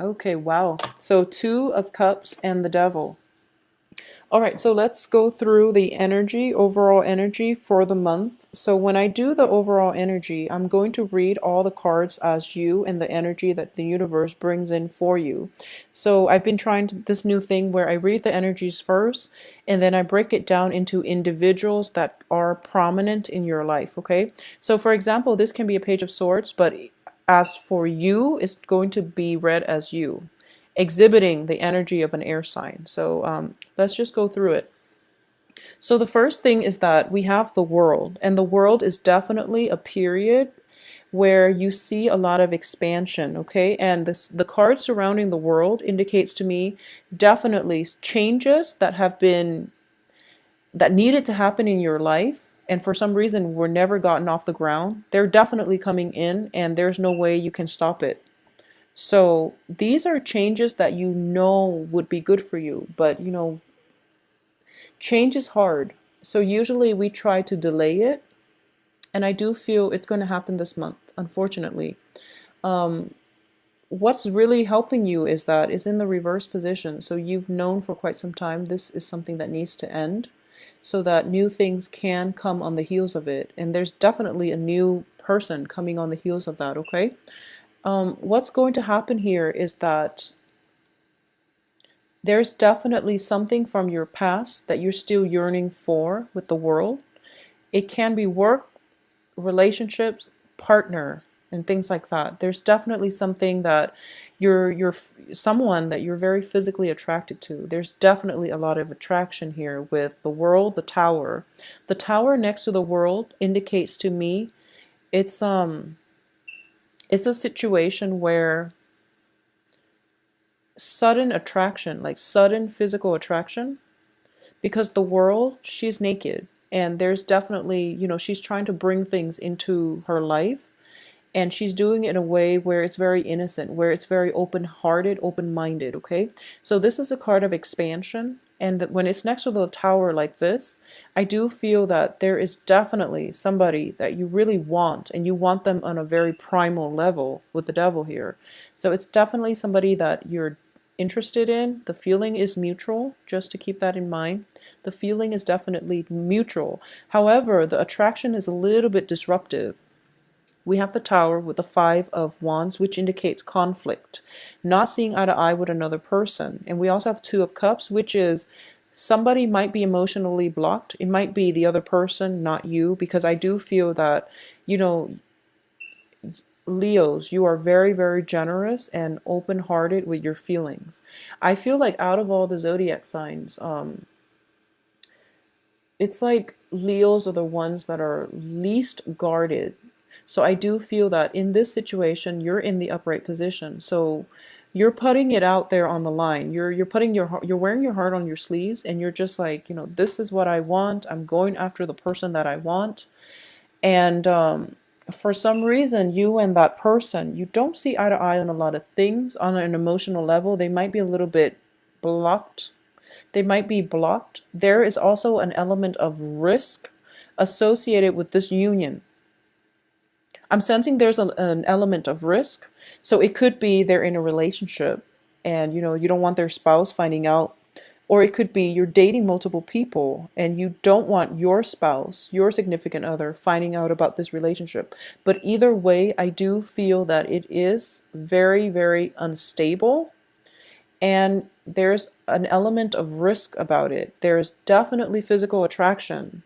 Okay, wow. So Two of Cups and the Devil. All right, so let's go through the energy, overall energy for the month. So when I do the overall energy, I'm going to read all the cards as you and the energy that the universe brings in for you. So I've been trying this new thing where I read the energies first and then I break it down into individuals that are prominent in your life, okay? So for example, this can be a Page of Swords, but as for you, it's going to be read as you exhibiting the energy of an air sign. So let's just go through it. So the first thing is that we have the world, and the world is definitely a period where you see a lot of expansion, okay? And the card surrounding the world indicates to me definitely changes that have been that needed to happen in your life and for some reason were never gotten off the ground. They're definitely coming in and there's no way you can stop it. So these are changes that you know would be good for you, but change is hard. So usually we try to delay it, and I do feel it's going to happen this month, unfortunately. What's really helping you is that it's in the reverse position. So you've known for quite some time this is something that needs to end so that new things can come on the heels of it. And there's definitely a new person coming on the heels of that, okay? What's going to happen here is that there's definitely something from your past that you're still yearning for with the world. It can be work, relationships, partner, and things like that. There's definitely something that you're someone that you're very physically attracted to. There's definitely a lot of attraction here with the world, the tower. The tower next to the world indicates to me it's it's a situation where sudden attraction, like sudden physical attraction, because the world, she's naked and there's definitely, she's trying to bring things into her life and she's doing it in a way where it's very innocent, where it's very open-hearted, open-minded, okay? So this is a card of expansion, and that when it's next to the tower like this, I do feel that there is definitely somebody that you really want, and you want them on a very primal level with the devil here. So it's definitely somebody that you're interested in. The feeling is mutual, just to keep that in mind. The feeling is definitely mutual. However, the attraction is a little bit disruptive. We have the Tower with the Five of Wands, which indicates conflict, not seeing eye to eye with another person. And we also have Two of Cups, which is somebody might be emotionally blocked. It might be the other person, not you, because I do feel that, you know, Leos, you are very, very generous and open-hearted with your feelings. I feel like out of all the zodiac signs, it's like Leos are the ones that are least guarded. So I do feel that in this situation, you're in the upright position. So you're putting it out there on the line. You're putting you're wearing your heart on your sleeves, and you're just like, this is what I want. I'm going after the person that I want. And for some reason, you and that person, you don't see eye to eye on a lot of things on an emotional level. They might be a little bit blocked There is also an element of risk associated with this union. I'm sensing there's an element of risk. So it could be they're in a relationship and you don't want their spouse finding out. Or it could be you're dating multiple people and you don't want your spouse, your significant other, finding out about this relationship. But either way, I do feel that it is very, very unstable and there's an element of risk about it. There's definitely physical attraction,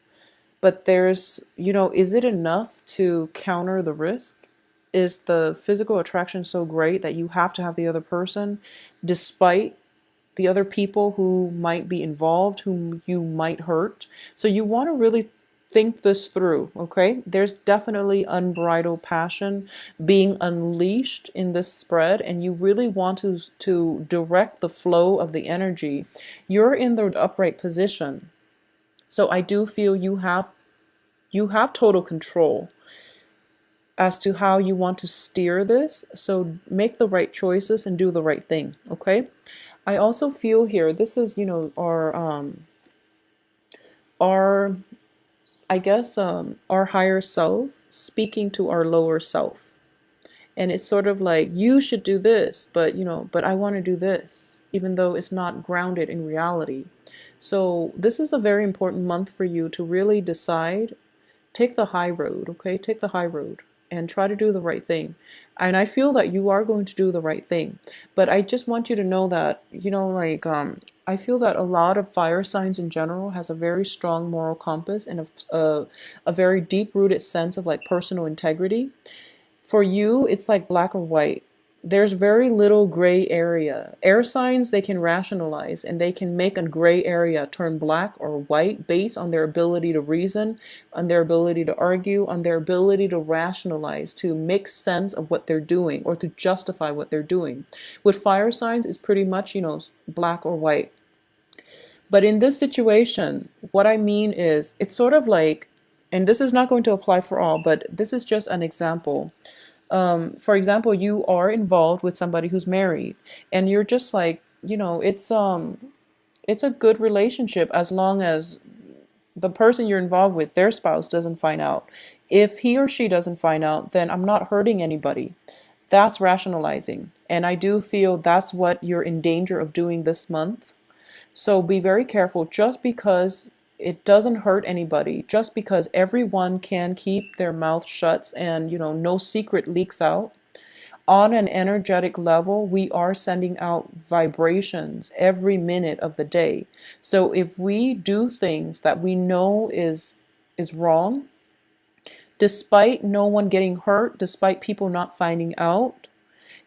but is it enough to counter the risk? Is the physical attraction so great that you have to have the other person despite the other people who might be involved, whom you might hurt? So you want to really think this through, okay? There's definitely unbridled passion being unleashed in this spread, and you really want to direct the flow of the energy. You're in the upright position. So I do feel you have total control as to how you want to steer this. So make the right choices and do the right thing, okay? I also feel here this is, our I guess our higher self speaking to our lower self. And it's sort of like, you should do this, but but I want to do this, even though it's not grounded in reality. So this is a very important month for you to really decide. Take the high road, okay? Take the high road and try to do the right thing. And I feel that you are going to do the right thing. But I just want you to know that, I feel that a lot of fire signs in general has a very strong moral compass and a very deep-rooted sense of like personal integrity. For you, it's like black or white. There's very little gray area. Air signs, they can rationalize and they can make a gray area turn black or white based on their ability to reason, on their ability to argue, on their ability to rationalize, to make sense of what they're doing or to justify what they're doing. With fire signs, it's pretty much, black or white. But in this situation, what I mean is, it's sort of like, and this is not going to apply for all, but this is just an example. For example, you are involved with somebody who's married, and you're just like, it's a good relationship as long as the person you're involved with, their spouse, doesn't find out. If he or she doesn't find out, then I'm not hurting anybody. That's rationalizing. And I do feel that's what you're in danger of doing this month. So be very careful. Just because it doesn't hurt anybody, just because everyone can keep their mouth shut and, no secret leaks out, on an energetic level, we are sending out vibrations every minute of the day. So if we do things that we know is wrong, despite no one getting hurt, despite people not finding out,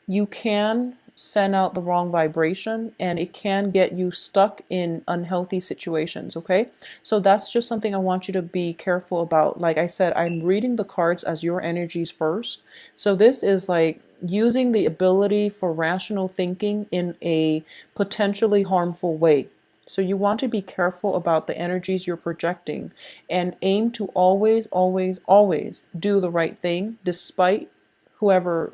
you can send out the wrong vibration and it can get you stuck in unhealthy situations, okay? So that's just something I want you to be careful about. Like I said, I'm reading the cards as your energies first. So this is like using the ability for rational thinking in a potentially harmful way. So you want to be careful about the energies you're projecting and aim to always, always, always do the right thing despite whoever,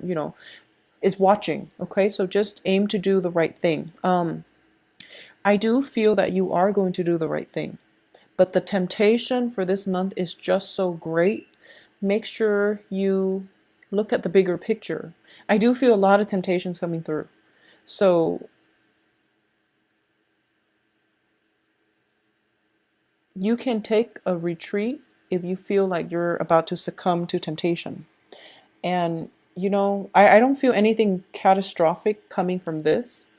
is watching. Okay, so just aim to do the right thing. I do feel that you are going to do the right thing, but the temptation for this month is just so great. Make sure you look at the bigger picture. I do feel a lot of temptations coming through. So you can take a retreat if you feel like you're about to succumb to temptation. And, I don't feel anything catastrophic coming from this.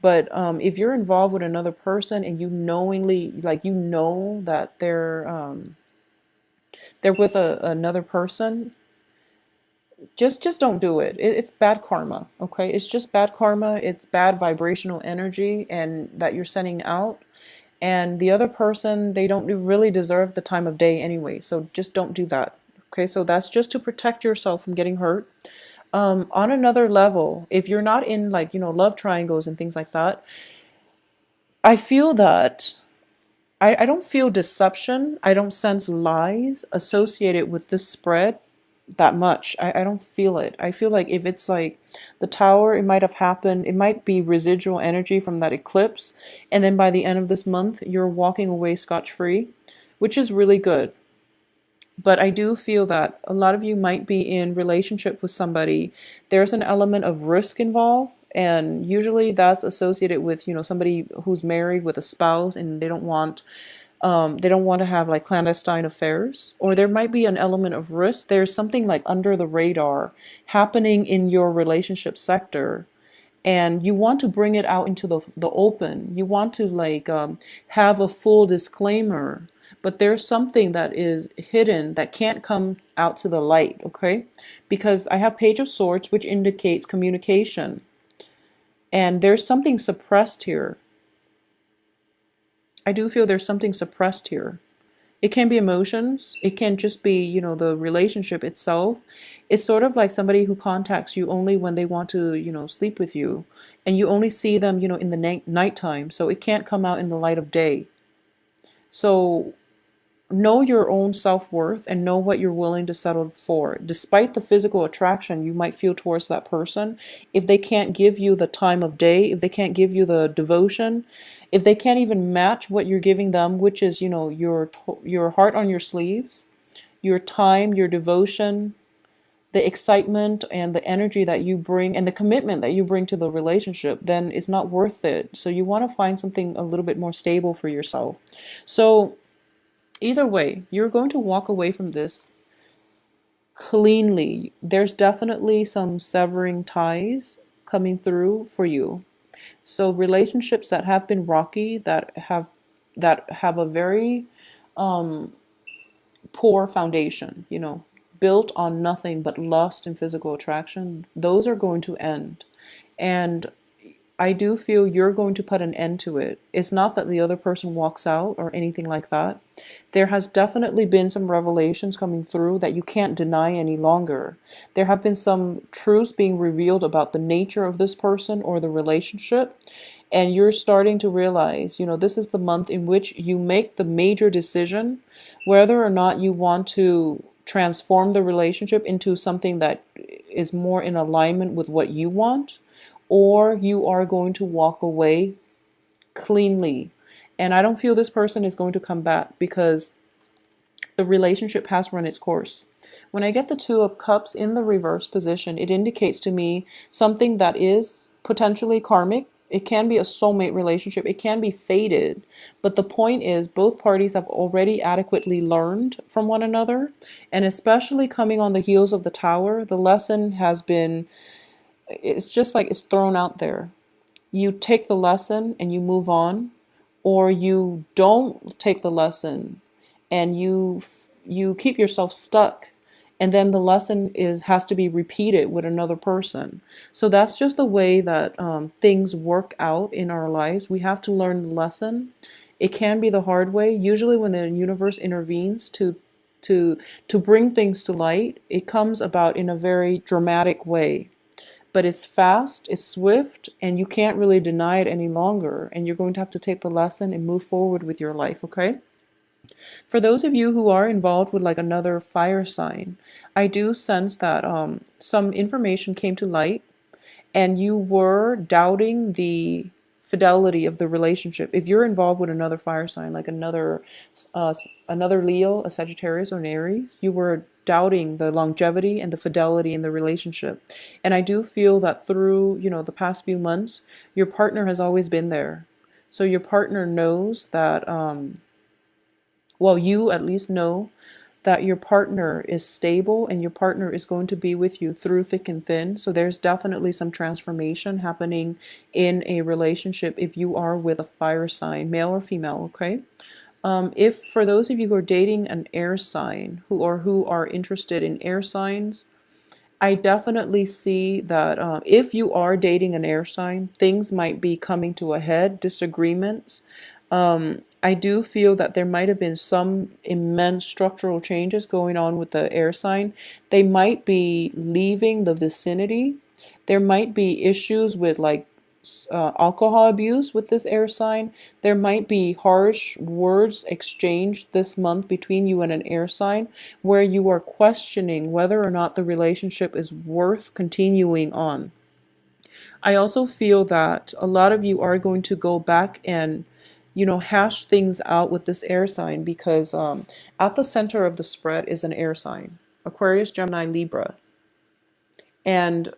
But if you're involved with another person and you knowingly, like, that they're with another person, just don't do it. It's bad karma, okay? It's just bad karma. It's bad vibrational energy and that you're sending out. And the other person, they don't really deserve the time of day anyway. So just don't do that. Okay, so that's just to protect yourself from getting hurt. On another level, if you're not in like, love triangles and things like that, I feel that I don't feel deception. I don't sense lies associated with this spread that much. I don't feel it. I feel like if it's like the tower, it might have happened. It might be residual energy from that eclipse. And then by the end of this month, you're walking away scotch-free, which is really good. But I do feel that a lot of you might be in relationship with somebody. There's an element of risk involved, and usually that's associated with, somebody who's married with a spouse and they don't want to have like clandestine affairs. Or there might be an element of risk. There's something like under the radar happening in your relationship sector, and you want to bring it out into the open. You want to like have a full disclaimer, but there's something that is hidden that can't come out to the light, okay? Because I have Page of Swords, which indicates communication, and there's something suppressed here. I do feel there's something suppressed here. It can be emotions. It can just be, the relationship itself. It's sort of like somebody who contacts you only when they want to, sleep with you. And you only see them, in the nighttime. So it can't come out in the light of day. So know your own self-worth and know what you're willing to settle for. Despite the physical attraction you might feel towards that person, if they can't give you the time of day, if they can't give you the devotion, if they can't even match what you're giving them, which is, your heart on your sleeves, your time, your devotion, the excitement and the energy that you bring and the commitment that you bring to the relationship, then it's not worth it. So you want to find something a little bit more stable for yourself. So either way, you're going to walk away from this cleanly. There's definitely some severing ties coming through for you. So relationships that have been rocky, that have a very poor foundation, built on nothing but lust and physical attraction, those are going to end. And I do feel you're going to put an end to it. It's not that the other person walks out or anything like that. There has definitely been some revelations coming through that you can't deny any longer. There have been some truths being revealed about the nature of this person or the relationship. And you're starting to realize, this is the month in which you make the major decision whether or not you want to transform the relationship into something that is more in alignment with what you want, or you are going to walk away cleanly. And I don't feel this person is going to come back because the relationship has run its course. When I get the Two of Cups in the reverse position, it indicates to me something that is potentially karmic. It can be a soulmate relationship. It can be fated. But the point is, both parties have already adequately learned from one another. And especially coming on the heels of the Tower, the lesson has been, it's just like it's thrown out there. You take the lesson and you move on, or you don't take the lesson and you keep yourself stuck, and then the lesson has to be repeated with another person. So that's just the way that things work out in our lives. We have to learn the lesson. It can be the hard way. Usually when the universe intervenes to bring things to light, it comes about in a very dramatic way. But it's fast, it's swift, and you can't really deny it any longer. And you're going to have to take the lesson and move forward with your life, okay? For those of you who are involved with like another fire sign, I do sense that some information came to light and you were doubting the fidelity of the relationship. If you're involved with another fire sign, like another Leo, a Sagittarius, or an Aries, you were doubting the longevity and the fidelity in the relationship. And I do feel that through, the past few months, your partner has always been there. So your partner knows that, well, you at least know that your partner is stable and your partner is going to be with you through thick and thin. So there's definitely some transformation happening in a relationship if you are with a fire sign, male or female, okay? If for those of you who are dating an air sign who are interested in air signs, I definitely see that if you are dating an air sign, things might be coming to a head, disagreements. I do feel that there might have been some immense structural changes going on with the air sign. They might be leaving the vicinity. There might be issues with like alcohol abuse with this air sign. There might be harsh words exchanged this month between you and an air sign where you are questioning whether or not the relationship is worth continuing on. I also feel that a lot of you are going to go back and hash things out with this air sign because at the center of the spread is an air sign, Aquarius, Gemini, Libra. And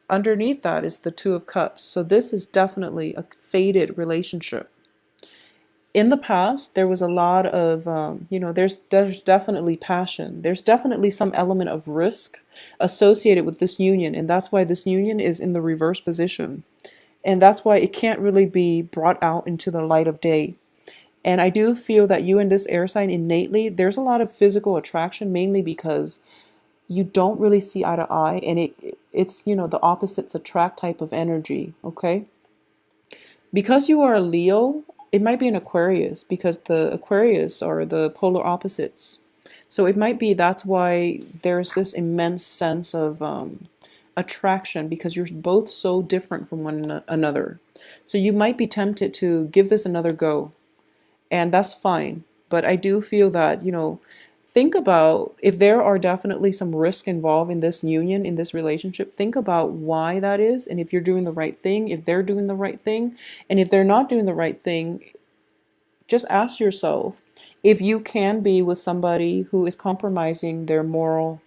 underneath that is the Two of Cups. So this is definitely a fated relationship. In the past, there was a lot of, there's definitely passion. There's definitely some element of risk associated with this union. And that's why this union is in the reverse position. And that's why it can't really be brought out into the light of day. And I do feel that you and this air sign innately, there's a lot of physical attraction, mainly because you don't really see eye to eye, and it's the opposites attract type of energy, okay? Because you are a Leo, it might be an Aquarius because the Aquarius are the polar opposites. So it might be that's why there's this immense sense of attraction because you're both so different from one another. So you might be tempted to give this another go, and that's fine. But I do feel that, think about if there are definitely some risk involved in this union, in this relationship, think about why that is, and if you're doing the right thing, if they're doing the right thing, and if they're not doing the right thing, just ask yourself if you can be with somebody who is compromising their moral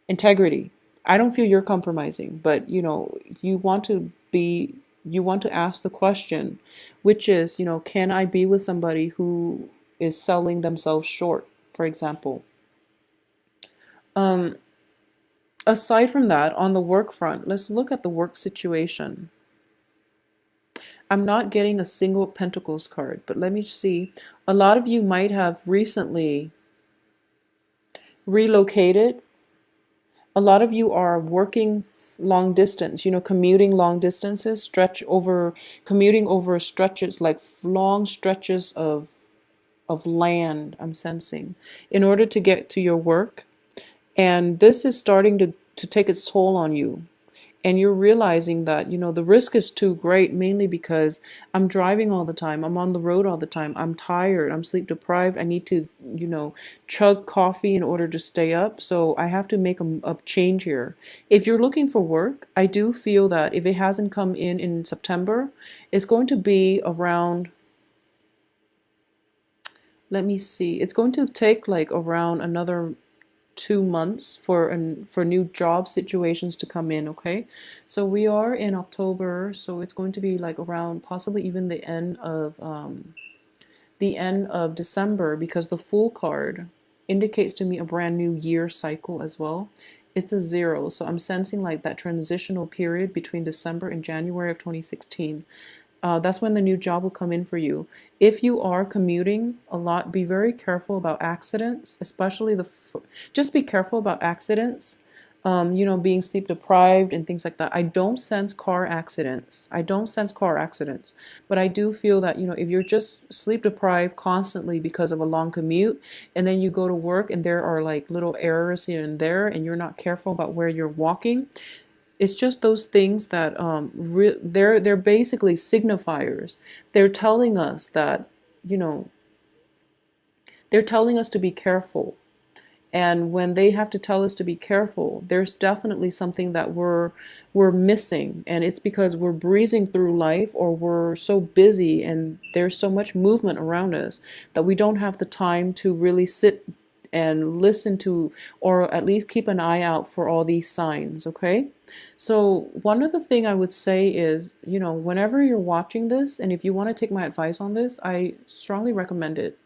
integrity. I don't feel you're compromising, but you want to ask the question, which is, can I be with somebody who is selling themselves short, for example? Um, Aside from that, on the work front, let's look at the work situation. I'm not getting a single Pentacles card, but let me see. A lot of you might have recently relocated. A lot of you are working long distance, commuting long distances, commuting over stretches, like long stretches of land, I'm sensing, in order to get to your work. And this is starting to take its toll on you. And you're realizing that the risk is too great, mainly because I'm driving all the time, I'm on the road all the time, I'm tired, I'm sleep deprived, I need to chug coffee in order to stay up, so I have to make a change here. If you're looking for work, I do feel that if it hasn't come in September, it's going to be around, let me see, it's going to take like around another 2 months for new job situations to come in. Okay, so we are in October, so it's going to be like around possibly even the end of December, because the Fool card indicates to me a brand new year cycle as well. It's a zero, so I'm sensing like that transitional period between December and January of 2016. That's when the new job will come in for you. If you are commuting a lot, be very careful about accidents, especially just be careful about accidents. Being sleep deprived and things like that. I don't sense car accidents. I don't sense car accidents. But I do feel that, if you're just sleep deprived constantly because of a long commute, and then you go to work and there are like little errors here and there, and you're not careful about where you're walking, it's just those things that they're basically signifiers. They're telling us that, you know, they're telling us to be careful. And when they have to tell us to be careful, there's definitely something that we're missing, and it's because we're breezing through life, or we're so busy and there's so much movement around us that we don't have the time to really sit and listen to, or at least keep an eye out for all these signs. Okay, so one other thing I would say is, whenever you're watching this, and if you want to take my advice on this, I strongly recommend it.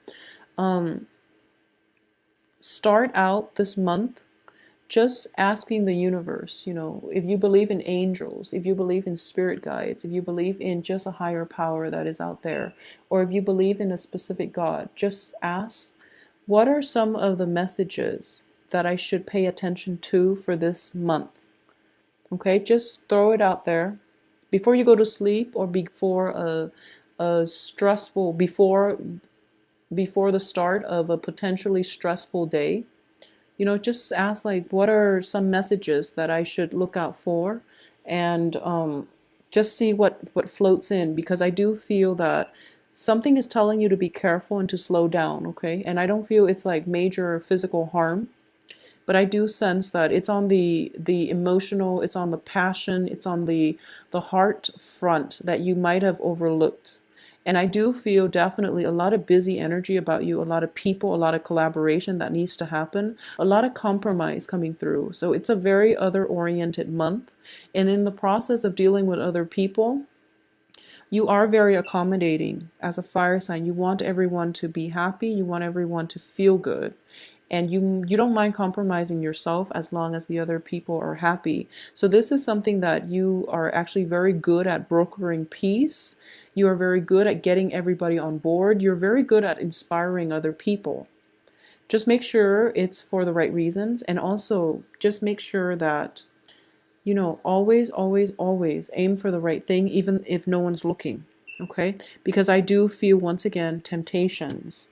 Start out this month just asking the universe, if you believe in angels, if you believe in spirit guides, if you believe in just a higher power that is out there, or if you believe in a specific God, just ask, what are some of the messages that I should pay attention to for this month? Okay, just throw it out there before you go to sleep, or before a stressful, before the start of a potentially stressful day. Just ask, like, what are some messages that I should look out for, and just see what floats in, because I do feel that something is telling you to be careful and to slow down. Okay, and I don't feel it's like major physical harm, but I do sense that it's on the emotional, it's on the passion, it's on the heart front that you might have overlooked. And I do feel definitely a lot of busy energy about you, a lot of people, a lot of collaboration that needs to happen, a lot of compromise coming through. So it's a very other oriented month. And in the process of dealing with other people, you are very accommodating as a fire sign. You want everyone to be happy, you want everyone to feel good. And you don't mind compromising yourself as long as the other people are happy. So this is something that you are actually very good at, brokering peace. You are very good at getting everybody on board. You're very good at inspiring other people. Just make sure it's for the right reasons, and also just make sure that always, always, always aim for the right thing, even if no one's looking. Okay? Because I do feel, once again, temptations.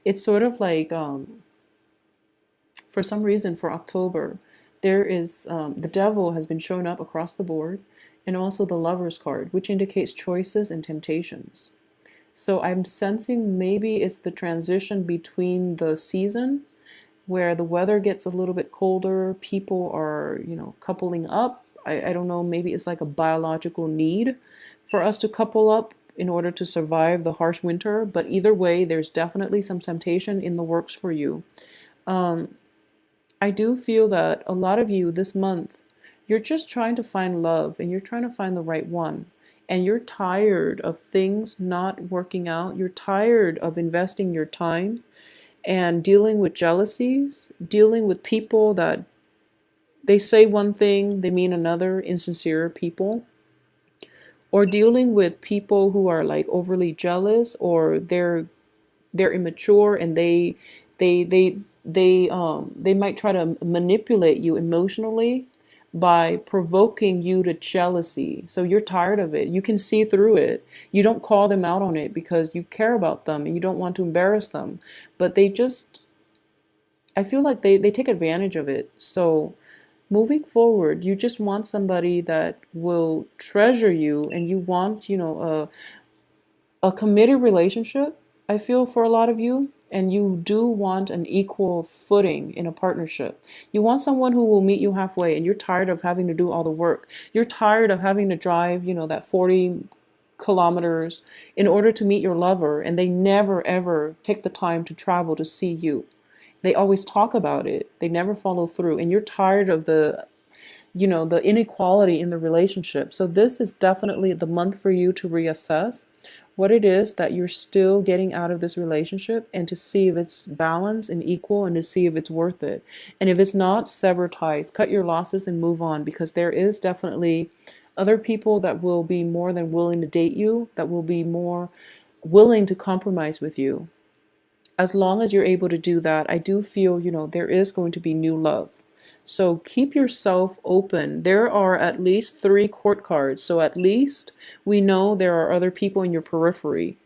It's sort of like, for some reason, for October, there is, the devil has been shown up across the board, and also the Lover's card, which indicates choices and temptations. So I'm sensing maybe it's the transition between the season, where the weather gets a little bit colder, people are, coupling up. I don't know, maybe it's like a biological need for us to couple up in order to survive the harsh winter. But either way, there's definitely some temptation in the works for you. I do feel that a lot of you this month, you're just trying to find love and you're trying to find the right one. And you're tired of things not working out. You're tired of investing your time and dealing with jealousies, dealing with people that they say one thing, they mean another, insincere people, or dealing with people who are like overly jealous, or they're immature and they they they might try to manipulate you emotionally by provoking you to jealousy. So you're tired of it. You can see through it. You don't call them out on it because you care about them and you don't want to embarrass them. But they just, I feel like they take advantage of it. So moving forward, you just want somebody that will treasure you, and you want, a committed relationship, I feel, for a lot of you. And you do want an equal footing in a partnership. You want someone who will meet you halfway, and you're tired of having to do all the work. You're tired of having to drive, that 40 kilometers in order to meet your lover, and they never ever take the time to travel to see you. They always talk about it. They never follow through. And you're tired of the inequality in the relationship. So this is definitely the month for you to reassess what it is that you're still getting out of this relationship, and to see if it's balanced and equal, and to see if it's worth it. And if it's not, sever ties, cut your losses and move on, because there is definitely other people that will be more than willing to date you, that will be more willing to compromise with you. As long as you're able to do that, I do feel, there is going to be new love. So keep yourself open. There are at least three court cards. So at least we know there are other people in your periphery.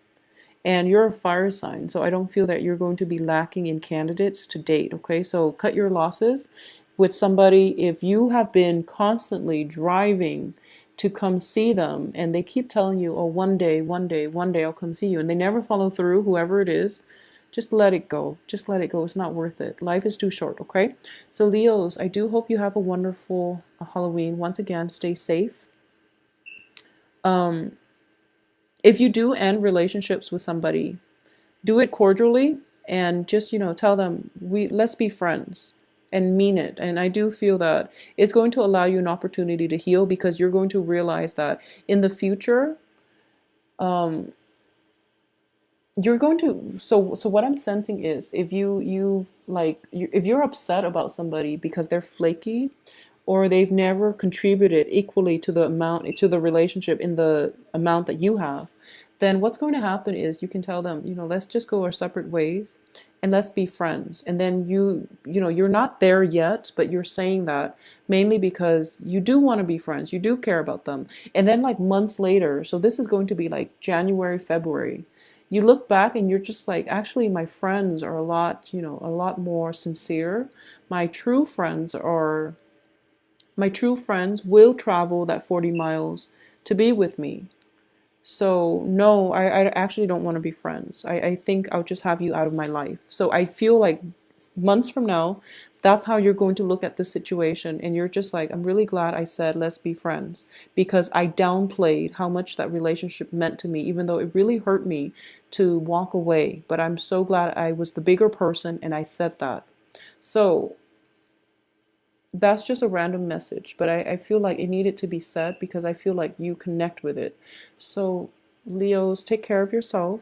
And you're a fire sign, so I don't feel that you're going to be lacking in candidates to date, okay? So cut your losses with somebody. If you have been constantly driving to come see them and they keep telling you, oh, one day, one day, one day I'll come see you, and they never follow through, whoever it is, just let it go. Just let it go. It's not worth it. Life is too short, okay? So Leos, I do hope you have a wonderful Halloween. Once again, stay safe. Um, if you do end relationships with somebody, do it cordially, and just, tell them, let's be friends, and mean it. And I do feel that it's going to allow you an opportunity to heal, because you're going to realize that in the future, um, you're going to, so what I'm sensing is, if if you're upset about somebody because they're flaky, or they've never contributed equally to the relationship in the amount that you have, then what's going to happen is, you can tell them, let's just go our separate ways, and let's be friends. And then you're not there yet, but you're saying that mainly because you do want to be friends, you do care about them. And then, like, months later, so this is going to be like January, February, you look back and you're just like, actually, my friends are a lot more sincere. My true friends are my true friends will travel that 40 miles to be with me. So no, I actually don't want to be friends. I think I'll just have you out of my life. So I feel like months from now, that's how you're going to look at the situation. And you're just like, I'm really glad I said, let's be friends, because I downplayed how much that relationship meant to me, even though it really hurt me to walk away. But I'm so glad I was the bigger person and I said that. So that's just a random message, but I feel like it needed to be said, because I feel like you connect with it. So, Leos, take care of yourself.